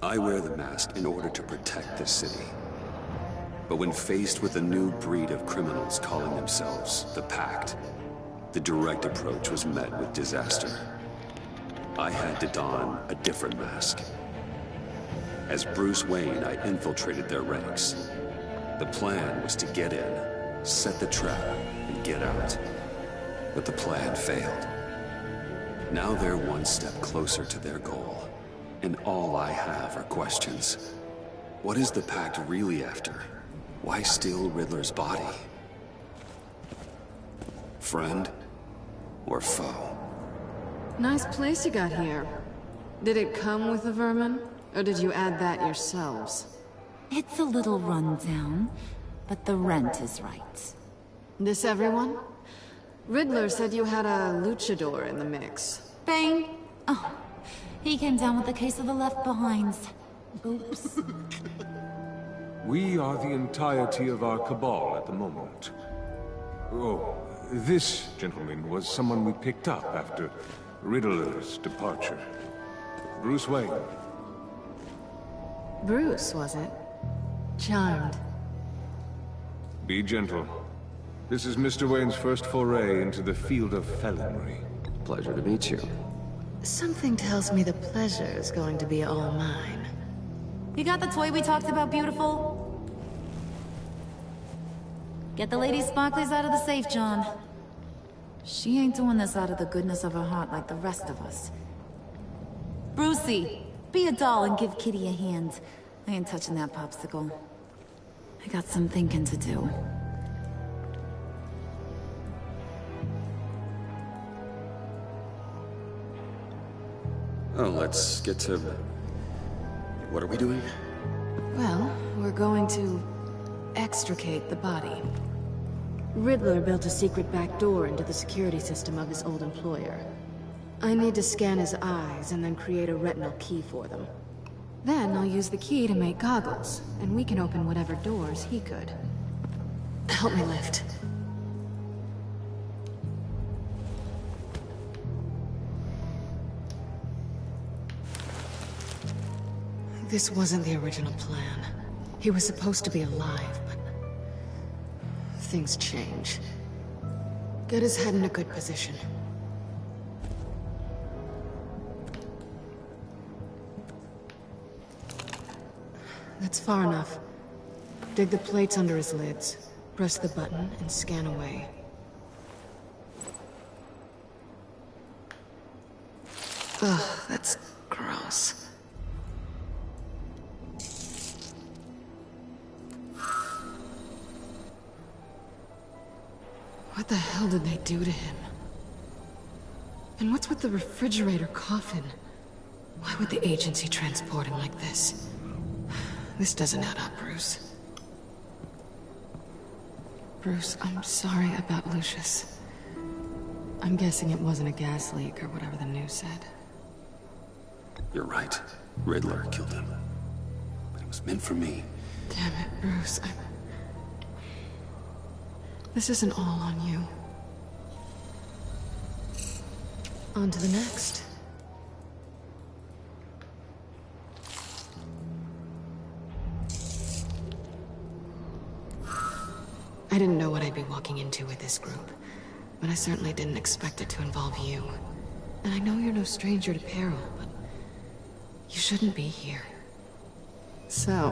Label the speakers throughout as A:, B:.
A: I wear the mask in order to protect the city. But when faced with a new breed of criminals calling themselves the Pact, the direct approach was met with disaster. I had to don a different mask. As Bruce Wayne, I infiltrated their ranks. The plan was to get in, set the trap, and get out. But the plan failed. Now they're one step closer to their goal, and all I have are questions. What is the Pact really after? Why steal Riddler's body? Friend or foe?
B: Nice place you got here. Did it come with the vermin, or did you add that yourselves?
C: It's a little rundown, but the rent is right.
B: This everyone? Riddler said you had a luchador in the mix.
C: Bang! Oh, he came down with a case of the Left Behinds. Oops.
D: We are the entirety of our cabal at the moment. Oh, this gentleman was someone we picked up after Riddler's departure. Bruce Wayne.
B: Bruce, was it? Charmed.
D: Be gentle. This is Mr. Wayne's first foray into the field of felonry.
A: Pleasure to meet you.
B: Something tells me the pleasure is going to be all mine.
C: You got the toy we talked about, beautiful? Get the lady sparklies out of the safe, John. She ain't doing this out of the goodness of her heart like the rest of us. Brucey, be a doll and give Kitty a hand. I ain't touching that popsicle. I got some thinking to do.
A: Oh, let's get to... What are we doing?
B: Well, we're going to extricate the body. Riddler built a secret back door into the security system of his old employer. I need to scan his eyes and then create a retinal key for them. Then I'll use the key to make goggles, and we can open whatever doors he could. Help me lift. This wasn't the original plan. He was supposed to be alive, but... things change. Get his head in a good position. That's far enough. Dig the plates under his lids. Press the button and scan away. Ugh, that's gross. What the hell did they do to him? And what's with the refrigerator coffin? Why would the agency transport him like this? This doesn't add up, Bruce. Bruce, I'm sorry about Lucius. I'm guessing it wasn't a gas leak or whatever the news said.
A: You're right. Riddler killed him. But it was meant for me.
B: Damn it, Bruce. This isn't all on you. On to the next. I didn't know what I'd be walking into with this group, but I certainly didn't expect it to involve you. And I know you're no stranger to peril, but you shouldn't be here. So,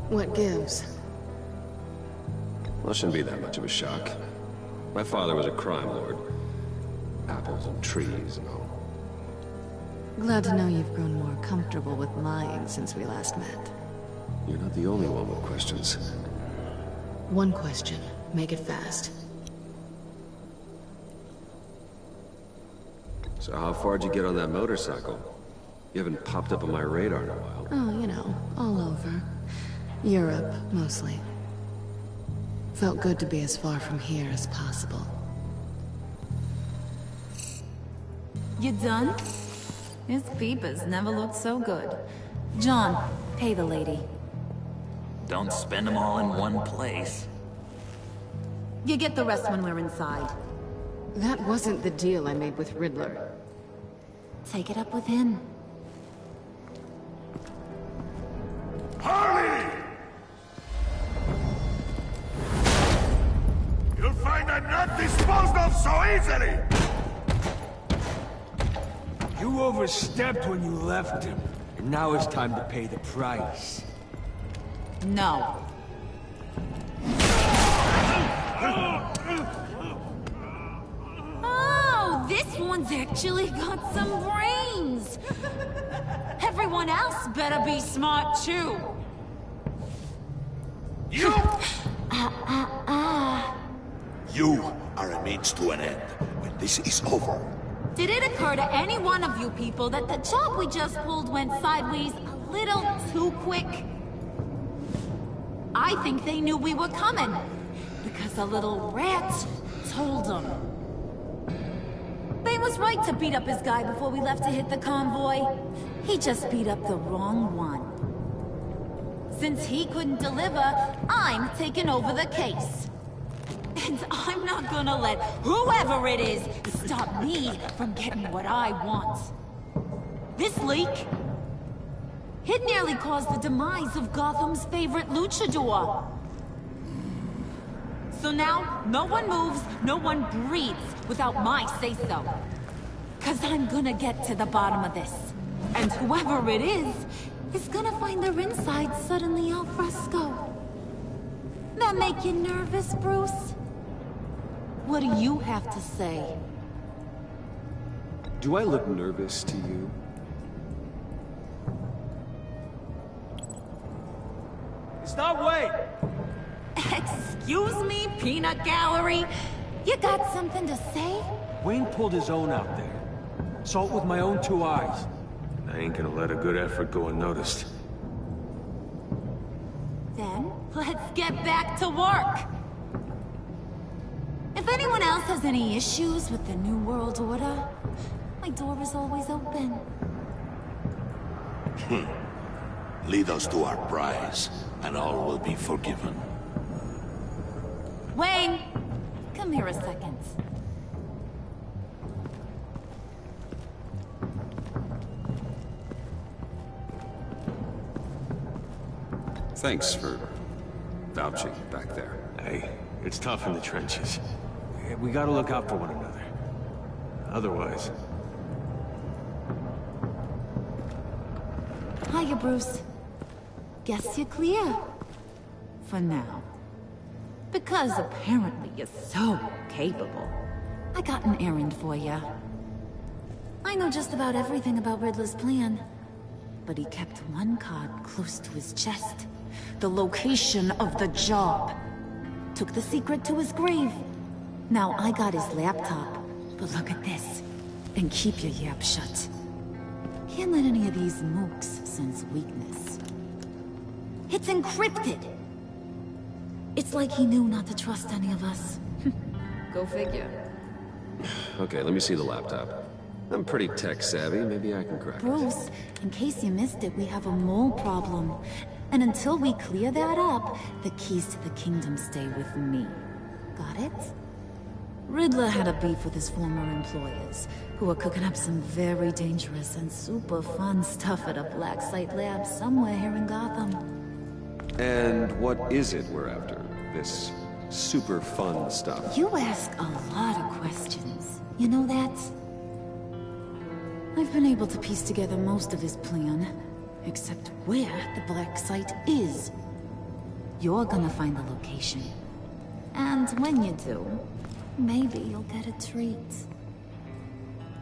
B: what gives?
E: Well, it shouldn't be that much of a shock. My father was a crime lord. Apples and trees and all.
B: Glad to know you've grown more comfortable with lying since we last met.
A: You're not the only one with questions.
B: One question. Make it fast.
E: So how far'd you get on that motorcycle? You haven't popped up on my radar in a while.
B: Oh, you know, all over. Europe, mostly. Felt good to be as far from here as possible.
C: You done? His peepers never looked so good. John, pay the lady.
F: Don't spend them all in one place.
C: You get the rest when we're inside.
B: That wasn't the deal I made with Riddler.
C: Take it up with him.
G: Harley! You'll find I'm not disposed of so easily!
H: You overstepped when you left him, and now it's time to pay the price.
C: No. Oh, this one's actually got some brains. Everyone else better be smart too.
G: You! You are a means to an end. When this is over,
C: Did it occur to any one of you people that the job we just pulled went sideways a little too quick? I think they knew we were coming, because a little rat told them. They was right to beat up his guy before we left to hit the convoy. He just beat up the wrong one. Since he couldn't deliver, I'm taking over the case. And I'm not gonna let whoever it is stop me from getting what I want. This leak, it nearly caused the demise of Gotham's favorite luchador. So now, no one moves, no one breathes without my say-so. 'Cause I'm gonna get to the bottom of this. And whoever it is gonna find their insides suddenly al fresco. That make you nervous, Bruce? What do you have to say?
A: Do I look nervous to you?
H: Stop, wait!
C: Excuse me, peanut gallery? You got something to say?
H: Wayne pulled his own out there. Saw it with my own two eyes.
D: I ain't gonna let a good effort go unnoticed.
C: Then, let's get back to work. If anyone else has any issues with the New World Order, my door is always open.
G: lead us to our prize, and all will be forgiven.
C: Wayne, come here a second.
A: Thanks for vouching back there.
D: Hey, it's tough in the trenches. We gotta look out for one another. Otherwise...
C: Hiya, Bruce. Guess you're clear. For now. Because apparently you're so capable. I got an errand for you. I know just about everything about Riddler's plan. But he kept one card close to his chest. The location of the job. Took the secret to his grave. Now I got his laptop. But look at this. And keep your yap shut. Can't let any of these mooks sense weakness. It's encrypted! It's like he knew not to trust any of us. Go figure.
E: Okay, let me see the laptop. I'm pretty tech-savvy, maybe I can crack it.
C: Bruce, in case you missed it, we have a mole problem. And until we clear that up, the keys to the kingdom stay with me. Got it? Riddler had a beef with his former employers, who were cooking up some very dangerous and super fun stuff at a black site lab somewhere here in Gotham.
A: And what is it we're after? This super fun stuff?
C: You ask a lot of questions. You know that? I've been able to piece together most of his plan, except where the black site is. You're gonna find the location. And when you do, maybe you'll get a treat.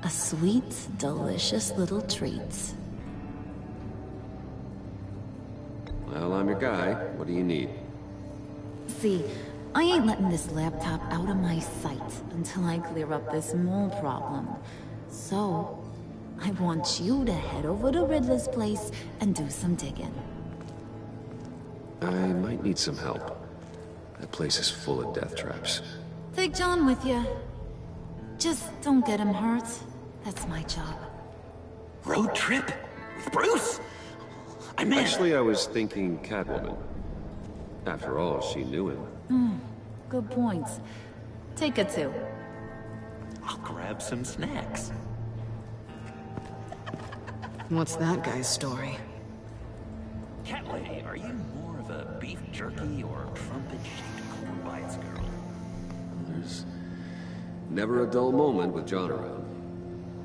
C: A sweet, delicious little treat.
E: Well, I'm your guy. What do you need?
C: See, I ain't letting this laptop out of my sight until I clear up this mole problem. So, I want you to head over to Riddler's place and do some digging.
E: I might need some help. That place is full of death traps.
C: Take John with you. Just don't get him hurt. That's my job.
F: Road trip? With Bruce? I'm in.
E: Actually, I was thinking Catwoman. After all, she knew him.
C: Good point. Take her too.
F: I'll grab some snacks.
B: What's that guy's story?
F: Cat lady, are you more of a beef jerky or trumpet-shaped corn bites girl?
E: There's never a dull moment with John around.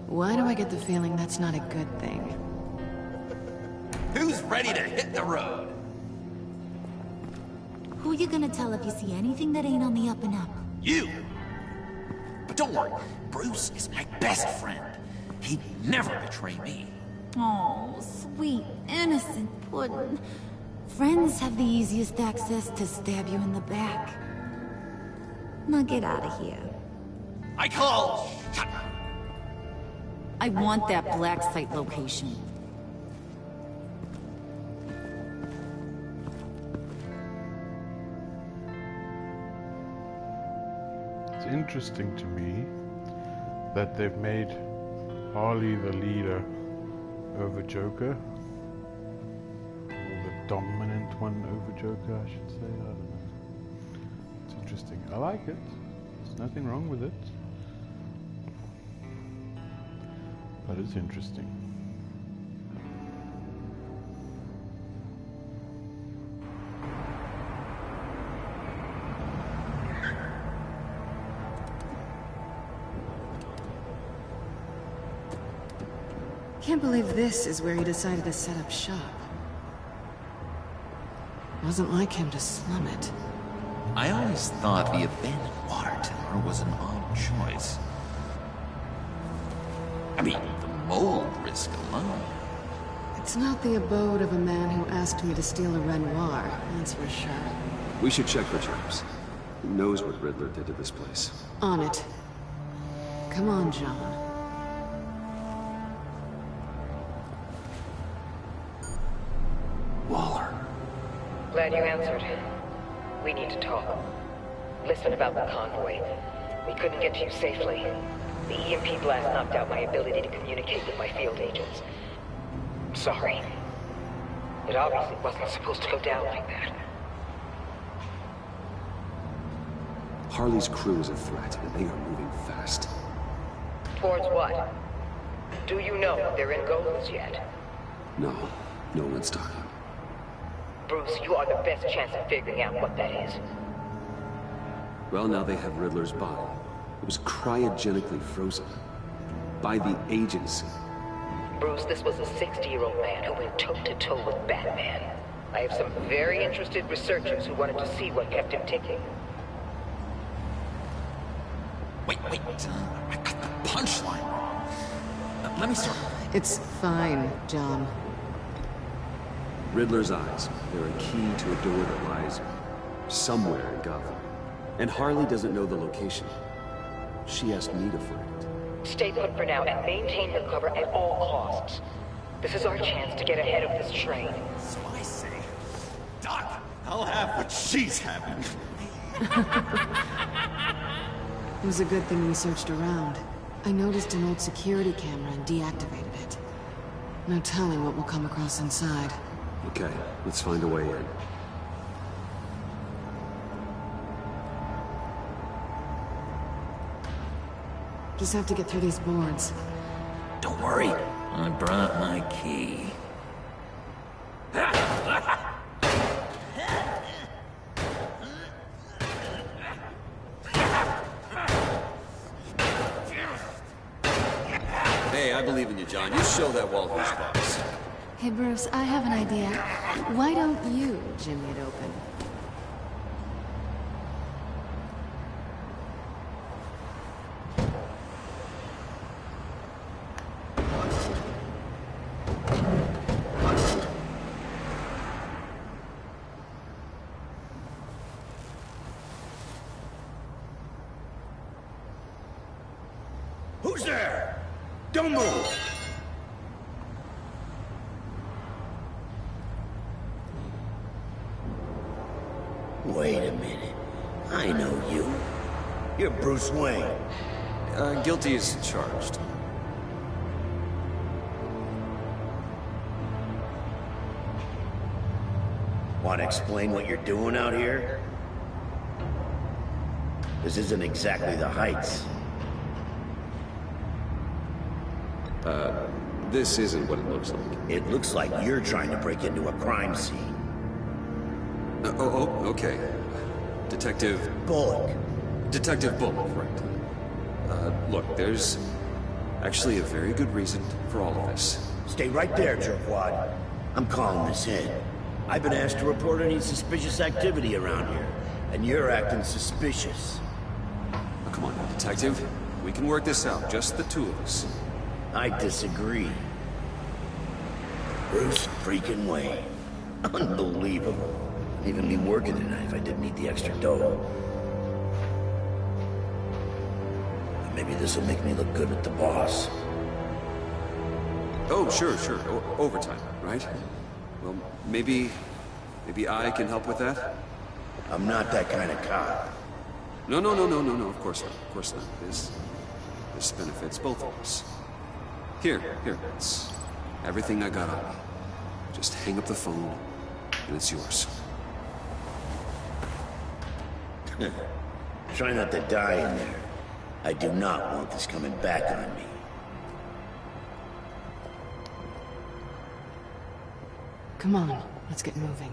B: Why do I get the feeling that's not a good thing?
F: Who's ready to hit the road?
C: Who you gonna tell if you see anything that ain't on the up and up?
F: You! But don't worry, Bruce is my best friend. He'd never betray me.
C: Oh, sweet, innocent puddin'. Friends have the easiest access to stab you in the back. Now get out of here.
F: I call... Shut up!
C: I want that black site location.
I: It's interesting to me that they've made Harley the leader over Joker. Or the dominant one over Joker, I should say. I don't know. It's interesting. I like it. There's nothing wrong with it. But it's interesting.
B: Can't believe this is where he decided to set up shop. Wasn't like him to slum it.
F: I always thought the abandoned water tower was an odd choice. I mean, the mold risk alone.
B: It's not the abode of a man who asked me to steal a Renoir, that's for sure.
A: We should check for traps. Who knows what Riddler did to this place?
B: On it. Come on, John.
A: Waller.
J: Glad you answered. We need to talk. Listen about the convoy. We couldn't get to you safely. The EMP blast knocked out my ability to communicate with my field agents. Sorry. It obviously wasn't supposed to go down like that.
A: Harley's crew is a threat, and they are moving fast.
J: Towards what? Do you know what their end goal is yet?
A: No one's talking.
J: Bruce, you are the best chance at figuring out what that is.
A: Well, now they have Riddler's body. It was cryogenically frozen. By the agency.
J: Bruce, this was a 60-year-old man who went toe-to-toe with Batman. I have some very interested researchers who wanted to see what kept him ticking.
F: Wait, I got the punchline wrong. Let me start.
B: It's fine, John.
A: Riddler's eyes. They're a key to a door that lies somewhere in Gotham. And Harley doesn't know the location. She asked me to find it.
J: Stay put for now and maintain your cover at all costs. This is our chance to get ahead of this train.
F: So I say, Doc, I'll have what she's having.
B: It was a good thing we searched around. I noticed an old security camera and deactivated it. No telling what we'll come across inside.
A: Okay, let's find a way in.
B: Just have to get through these boards.
F: Don't worry, I brought my key.
E: Hey, I believe in you, John. You show that Walters box.
B: Hey, Bruce, I have an idea. Why don't you jimmy it open?
H: Who's there? Don't move!
K: Wait a minute. I know you. You're Bruce Wayne.
E: Guilty as charged.
K: Want to explain what you're doing out here? This isn't exactly the Heights.
A: This isn't what it looks like.
K: It looks like you're trying to break into a crime scene.
A: Okay. Detective...
K: Bullock.
A: Detective Bullock, right. Look, there's actually a very good reason for all of this.
K: Stay right there, jerkwad. I'm calling this in. I've been asked to report any suspicious activity around here, and you're acting suspicious.
A: Oh, come on, Detective. We can work this out, just the two of us.
K: I disagree. Bruce freaking Wayne. Unbelievable. I'd even be working tonight if I didn't need the extra dough. And maybe this'll make me look good with the boss.
A: Oh, sure. Overtime, right? Well, maybe I can help with that?
K: I'm not that kind of cop.
A: No, of course not. This benefits both of us. Here, it's everything I got on me. Just hang up the phone, and it's yours.
K: Try not to die in there. I do not want this coming back on me.
B: Come on, let's get moving.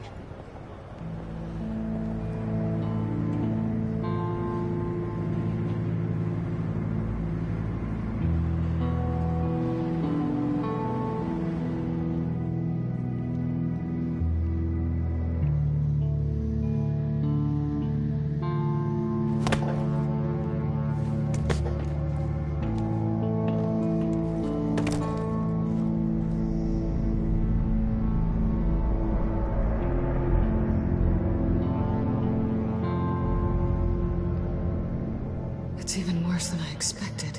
B: It's even worse than I expected.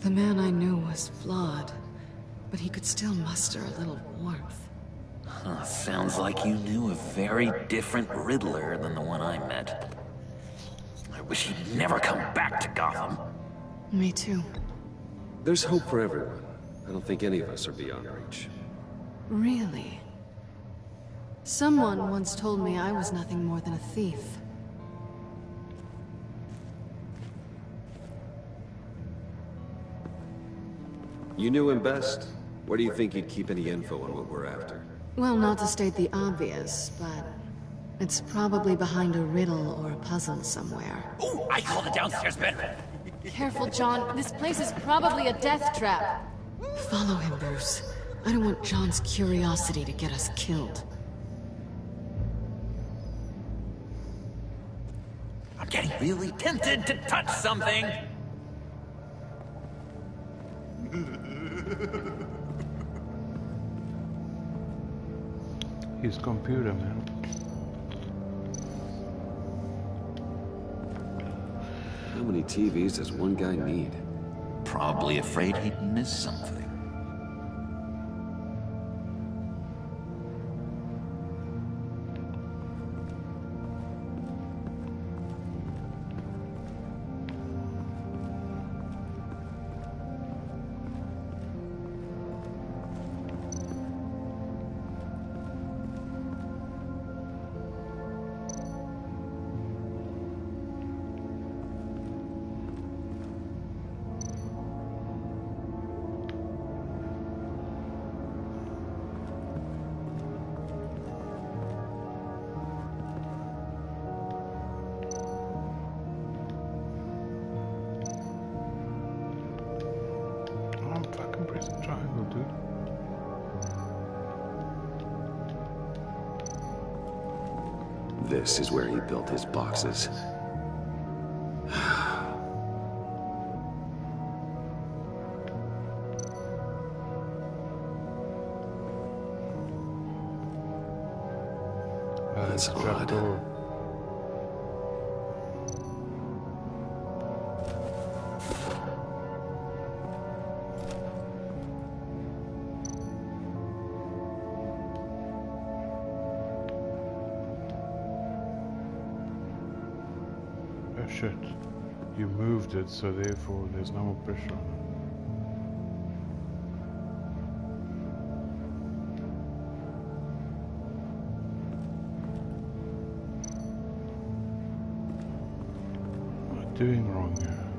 B: The man I knew was flawed, but he could still muster a little warmth.
F: Sounds like you knew a very different Riddler than the one I met. I wish he'd never come back to Gotham.
B: Me too.
E: There's hope for everyone. I don't think any of us are beyond reach.
B: Really? Someone once told me I was nothing more than a thief.
E: You knew him best. Where do you think he'd keep any info on what we're after?
B: Well, not to state the obvious, but it's probably behind a riddle or a puzzle somewhere.
F: Ooh, I call the downstairs bedroom.
B: Careful, John. This place is probably a death trap. Follow him, Bruce. I don't want John's curiosity to get us killed.
F: I'm getting really tempted to touch something.
I: His computer, man.
E: How many TVs does one guy need?
F: Probably afraid he'd miss something.
I: Triangle, dude.
A: This is where he built his boxes. That's odd.
I: Oh shit. You moved it, so therefore there's no more pressure on it. What am I doing wrong here?